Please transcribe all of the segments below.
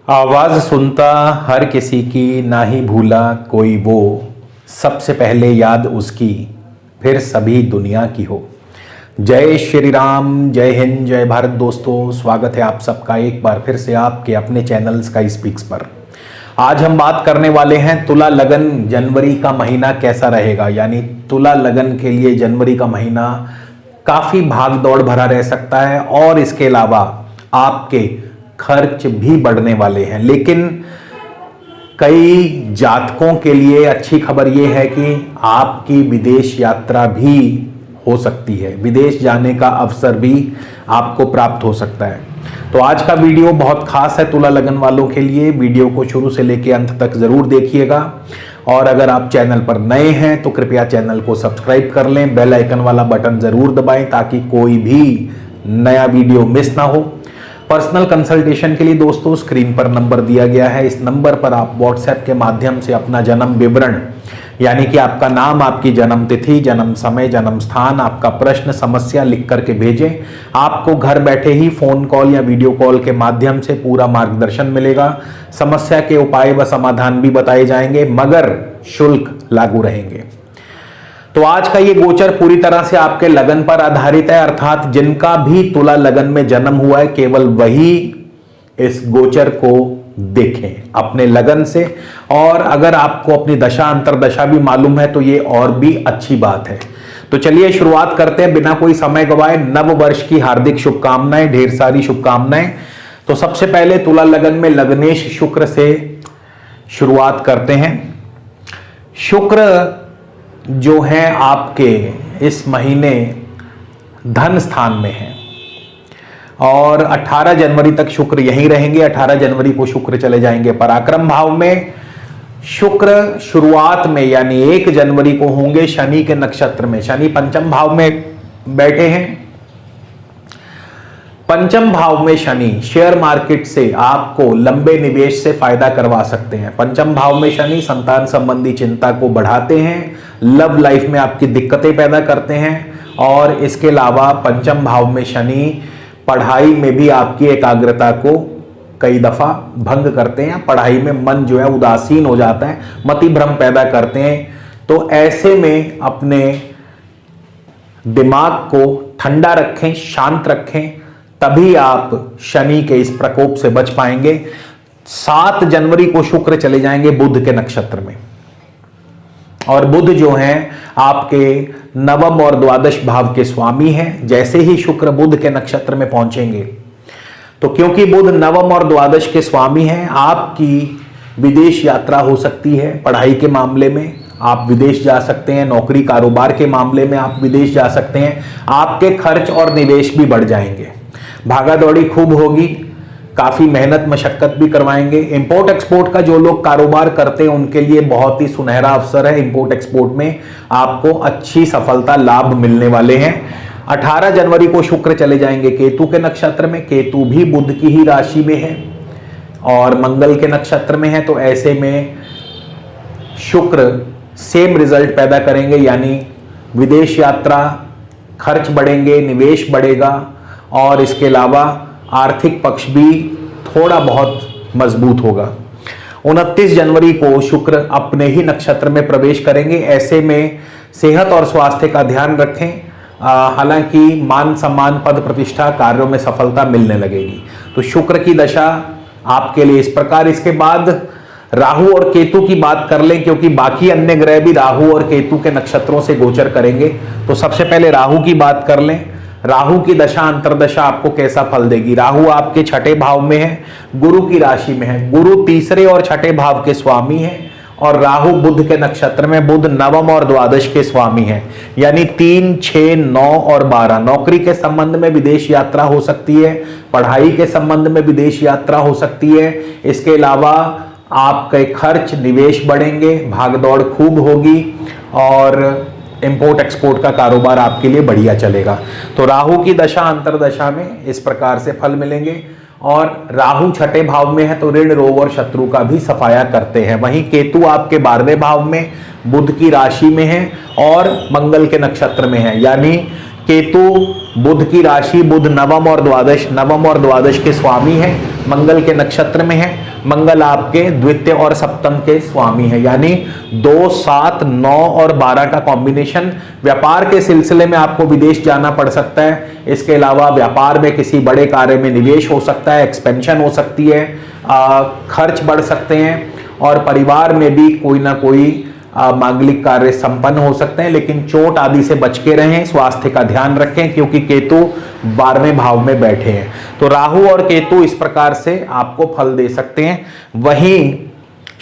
आवाज सुनता हर किसी की, ना ही भूला कोई वो, सबसे पहले याद उसकी, फिर सभी दुनिया की हो। जय श्री राम, जय हिंद, जय भारत। दोस्तों, स्वागत है आप सबका एक बार फिर से आपके अपने चैनल स्काई स्पीक्स पर। आज हम बात करने वाले हैं तुला लगन, जनवरी का महीना कैसा रहेगा। यानी तुला लगन के लिए जनवरी का महीना काफी भाग दौड़ भरा रह सकता है और इसके अलावा आपके खर्च भी बढ़ने वाले हैं। लेकिन कई जातकों के लिए अच्छी खबर यह है कि आपकी विदेश यात्रा भी हो सकती है, विदेश जाने का अवसर भी आपको प्राप्त हो सकता है। तो आज का वीडियो बहुत खास है तुला लगन वालों के लिए। वीडियो को शुरू से लेकर अंत तक जरूर देखिएगा और अगर आप चैनल पर नए हैं तो कृपया चैनल को सब्सक्राइब कर लें, बेल आइकन वाला बटन जरूर दबाएं ताकि कोई भी नया वीडियो मिस ना हो। पर्सनल कंसल्टेशन के लिए दोस्तों स्क्रीन पर नंबर दिया गया है, इस नंबर पर आप व्हाट्सएप के माध्यम से अपना जन्म विवरण यानी कि आपका नाम, आपकी जन्म तिथि, जन्म समय, जन्म स्थान, आपका प्रश्न, समस्या लिख करके भेजें। आपको घर बैठे ही फोन कॉल या वीडियो कॉल के माध्यम से पूरा मार्गदर्शन मिलेगा। समस्या के उपाय व समाधान भी बताए जाएंगे मगर शुल्क लागू रहेंगे। तो आज का ये गोचर पूरी तरह से आपके लगन पर आधारित है, अर्थात जिनका भी तुला लगन में जन्म हुआ है केवल वही इस गोचर को देखें अपने लगन से। और अगर आपको अपनी दशा अंतरदशा भी मालूम है तो ये और भी अच्छी बात है। तो चलिए शुरुआत करते हैं बिना कोई समय गवाए। नव वर्ष की हार्दिक शुभकामनाएं, ढेर सारी शुभकामनाएं। तो सबसे पहले तुला लगन में लग्नेश शुक्र से शुरुआत करते हैं। शुक्र जो है आपके इस महीने धन स्थान में है और 18 जनवरी तक शुक्र यहीं रहेंगे। 18 जनवरी को शुक्र चले जाएंगे पराक्रम भाव में। शुक्र शुरुआत में यानी 1 जनवरी को होंगे शनि के नक्षत्र में। शनि पंचम भाव में बैठे हैं। पंचम भाव में शनि शेयर मार्केट से आपको लंबे निवेश से फायदा करवा सकते हैं। पंचम भाव में शनि संतान संबंधी चिंता को बढ़ाते हैं, लव लाइफ में आपकी दिक्कतें पैदा करते हैं और इसके अलावा पंचम भाव में शनि पढ़ाई में भी आपकी एकाग्रता को कई दफा भंग करते हैं। पढ़ाई में मन जो है उदासीन हो जाता है, मति भ्रम पैदा करते हैं। तो ऐसे में अपने दिमाग को ठंडा रखें, शांत रखें, तभी आप शनि के इस प्रकोप से बच पाएंगे। 7 जनवरी को शुक्र चले जाएंगे बुध के नक्षत्र में और बुध जो हैं आपके नवम और द्वादश भाव के स्वामी हैं। जैसे ही शुक्र बुध के नक्षत्र में पहुंचेंगे तो क्योंकि बुध नवम और द्वादश के स्वामी हैं, आपकी विदेश यात्रा हो सकती है। पढ़ाई के मामले में आप विदेश जा सकते हैं, नौकरी कारोबार के मामले में आप विदेश जा सकते हैं। आपके खर्च और निवेश भी बढ़ जाएंगे, भागा दौड़ी खूब होगी, काफी मेहनत मशक्कत भी करवाएंगे। इंपोर्ट एक्सपोर्ट का जो लोग कारोबार करते हैं उनके लिए बहुत ही सुनहरा अवसर है। इंपोर्ट एक्सपोर्ट में आपको अच्छी सफलता लाभ मिलने वाले हैं। 18 जनवरी को शुक्र चले जाएंगे केतु के नक्षत्र में। केतु भी बुध की ही राशि में है और मंगल के नक्षत्र में है। तो ऐसे में शुक्र सेम रिजल्ट पैदा करेंगे, यानी विदेश यात्रा, खर्च बढ़ेंगे, निवेश बढ़ेगा और इसके अलावा आर्थिक पक्ष भी थोड़ा बहुत मजबूत होगा। 29 जनवरी को शुक्र अपने ही नक्षत्र में प्रवेश करेंगे। ऐसे में सेहत और स्वास्थ्य का ध्यान रखें। हालांकि मान सम्मान, पद प्रतिष्ठा, कार्यों में सफलता मिलने लगेगी। तो शुक्र की दशा आपके लिए इस प्रकार। इसके बाद राहु और केतु की बात कर लें क्योंकि बाकी अन्य ग्रह भी राहु और केतु के नक्षत्रों से गोचर करेंगे। तो सबसे पहले राहु की बात कर लें। राहु की दशा अंतरदशा आपको कैसा फल देगी। राहु आपके 6ठे भाव में है, गुरु की राशि में है। गुरु तीसरे और 6ठे भाव के स्वामी है और राहु बुध के नक्षत्र में, बुध नवम और द्वादश के स्वामी है। यानी 3, 6, 9 और 12 नौकरी के संबंध में विदेश यात्रा हो सकती है, पढ़ाई के संबंध में विदेश यात्रा हो सकती है। इसके अलावा आपके खर्च निवेश बढ़ेंगे, भागदौड़ खूब होगी और इंपोर्ट एक्सपोर्ट का कारोबार आपके लिए बढ़िया चलेगा। तो राहु की दशा अंतरदशा में इस प्रकार से फल मिलेंगे और राहु 6ठे भाव में है तो ऋण, रोग और शत्रु का भी सफाया करते हैं। वहीं केतु आपके 12वें भाव में, बुध की राशि में है और मंगल के नक्षत्र में है। यानी केतु बुध की राशि, बुध नवम और द्वादश के स्वामी है, मंगल के नक्षत्र में है। मंगल आपके द्वितीय और सप्तम के स्वामी है, यानी 2, 7, 9 और 12 का कॉम्बिनेशन। व्यापार के सिलसिले में आपको विदेश जाना पड़ सकता है। इसके अलावा व्यापार में किसी बड़े कार्य में निवेश हो सकता है, एक्सपेंशन हो सकती है, खर्च बढ़ सकते हैं, और परिवार में भी कोई ना कोई मांगलिक कार्य संपन्न हो सकते हैं। लेकिन चोट आदि से बच के रहें, स्वास्थ्य का ध्यान रखें, क्योंकि केतु 12वें भाव में बैठे हैं। तो राहु और केतु इस प्रकार से आपको फल दे सकते हैं। वहीं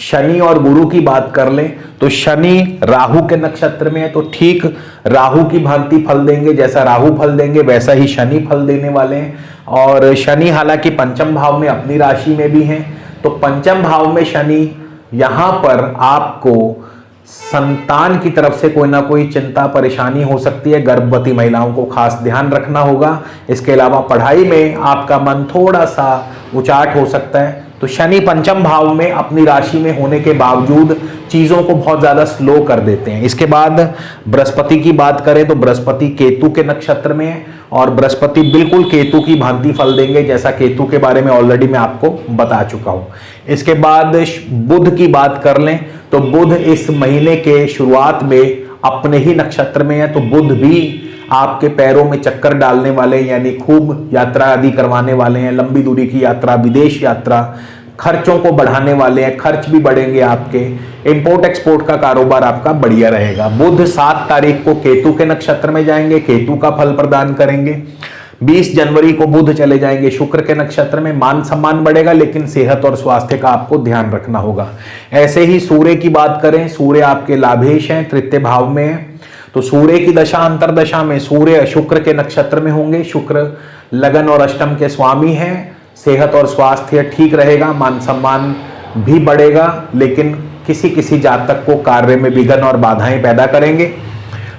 शनि और गुरु की बात कर लें तो शनि राहु के नक्षत्र में है, तो ठीक राहु की भांति फल देंगे। जैसा राहु फल देंगे वैसा ही शनि फल देने वाले हैं। और शनि हालांकि पंचम भाव में अपनी राशि में भी हैं, तो पंचम भाव में शनि यहां पर आपको संतान की तरफ से कोई ना कोई चिंता परेशानी हो सकती है। गर्भवती महिलाओं को खास ध्यान रखना होगा। इसके अलावा पढ़ाई में आपका मन थोड़ा सा उचाट हो सकता है। तो शनि पंचम भाव में अपनी राशि में होने के बावजूद चीजों को बहुत ज्यादा स्लो कर देते हैं। इसके बाद बृहस्पति की बात करें तो बृहस्पति केतु के नक्षत्र में है, और बृहस्पति बिल्कुल केतु की भांति फल देंगे, जैसा केतु के बारे में ऑलरेडी मैं आपको बता चुका हूं। इसके बाद बुध की बात कर लें तो बुध इस महीने के शुरुआत में अपने ही नक्षत्र में है, तो बुध भी आपके पैरों में चक्कर डालने वाले, यानी खूब यात्रा आदि करवाने वाले हैं। लंबी दूरी की यात्रा, विदेश यात्रा, खर्चों को बढ़ाने वाले हैं, खर्च भी बढ़ेंगे आपके। इंपोर्ट एक्सपोर्ट का कारोबार आपका बढ़िया रहेगा। बुध 7 तारीख को केतु के नक्षत्र में जाएंगे, केतु का फल प्रदान करेंगे। 20 जनवरी को बुध चले जाएंगे शुक्र के नक्षत्र में। मान सम्मान बढ़ेगा, लेकिन सेहत और स्वास्थ्य का आपको ध्यान रखना होगा। ऐसे ही सूर्य की बात करें, सूर्य आपके लाभेश हैं, तृतीय भाव में है। तो सूर्य की दशा अंतरदशा में सूर्य शुक्र के नक्षत्र में होंगे। शुक्र लगन और अष्टम के स्वामी हैं। सेहत और स्वास्थ्य ठीक रहेगा, मान सम्मान भी बढ़ेगा, लेकिन किसी किसी जातक को कार्य में विघ्न और बाधाएं पैदा करेंगे।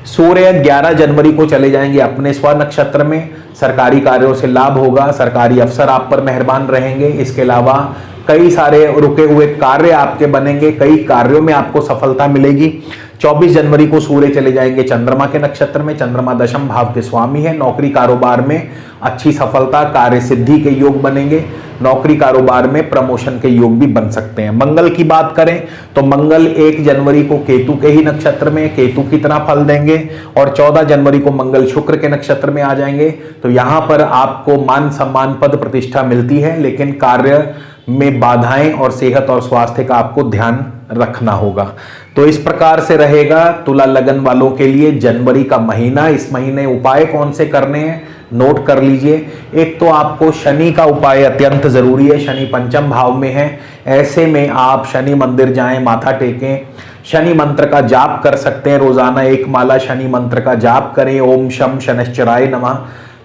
सूर्य 11 जनवरी को चले जाएंगे अपने स्व नक्षत्र में। सरकारी कार्यों से लाभ होगा, सरकारी अफसर आप पर मेहरबान रहेंगे। इसके अलावा कई सारे रुके हुए कार्य आपके बनेंगे, कई कार्यों में आपको सफलता मिलेगी। 24 जनवरी को सूर्य चले जाएंगे चंद्रमा के नक्षत्र में। चंद्रमा दशम भाव के स्वामी है। नौकरी कारोबार में अच्छी सफलता, कार्य सिद्धि के योग बनेंगे। नौकरी कारोबार में प्रमोशन के योग भी बन सकते हैं। मंगल की बात करें तो मंगल 1 जनवरी को केतु के ही नक्षत्र में केतु की तरह फल देंगे, और 14 जनवरी को मंगल शुक्र के नक्षत्र में आ जाएंगे। तो यहां पर आपको मान सम्मान पद प्रतिष्ठा मिलती है, लेकिन कार्य में बाधाएं और सेहत और स्वास्थ्य का आपको ध्यान रखना होगा। तो इस प्रकार से रहेगा तुला लगन वालों के लिए जनवरी का महीना। इस महीने उपाय कौन से करने हैं नोट कर लीजिए। एक तो आपको शनि का उपाय अत्यंत जरूरी है। शनि पंचम भाव में है, ऐसे में आप शनि मंदिर जाएं, माथा टेकें, शनि मंत्र का जाप कर सकते हैं। रोजाना 1 माला शनि मंत्र का जाप करें, ओम शम शनैश्चराय नमः।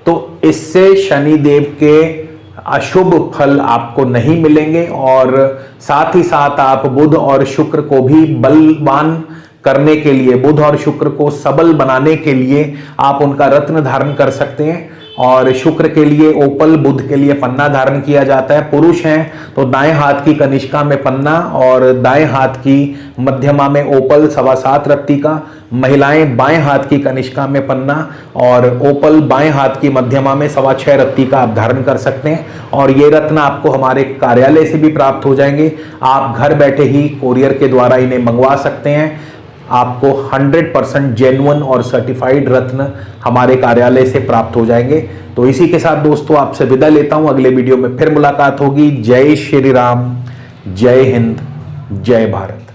तो इससे शनि देव के अशुभ फल आपको नहीं मिलेंगे, और साथ ही साथ आप बुध और शुक्र को भी बलवान करने के लिए, बुध और शुक्र को सबल बनाने के लिए आप उनका रत्न धारण कर सकते हैं। और शुक्र के लिए ओपल, बुध के लिए पन्ना धारण किया जाता है। पुरुष हैं तो दाएं हाथ की कनिष्का में पन्ना और दाएं हाथ की मध्यमा में ओपल 7.25 रत्ती का। महिलाएं बाएं हाथ की कनिष्का में पन्ना और ओपल बाएं हाथ की मध्यमा में 6.25 रत्ती का आप धारण कर सकते हैं। और ये रत्न आपको हमारे कार्यालय से भी प्राप्त हो जाएंगे। आप घर बैठे ही कोरियर के द्वारा इन्हें मंगवा सकते हैं। आपको 100% जेन्युइन और सर्टिफाइड रत्न हमारे कार्यालय से प्राप्त हो जाएंगे। तो इसी के साथ दोस्तों आपसे विदा लेता हूं। अगले वीडियो में फिर मुलाकात होगी। जय श्री राम, जय हिंद, जय भारत।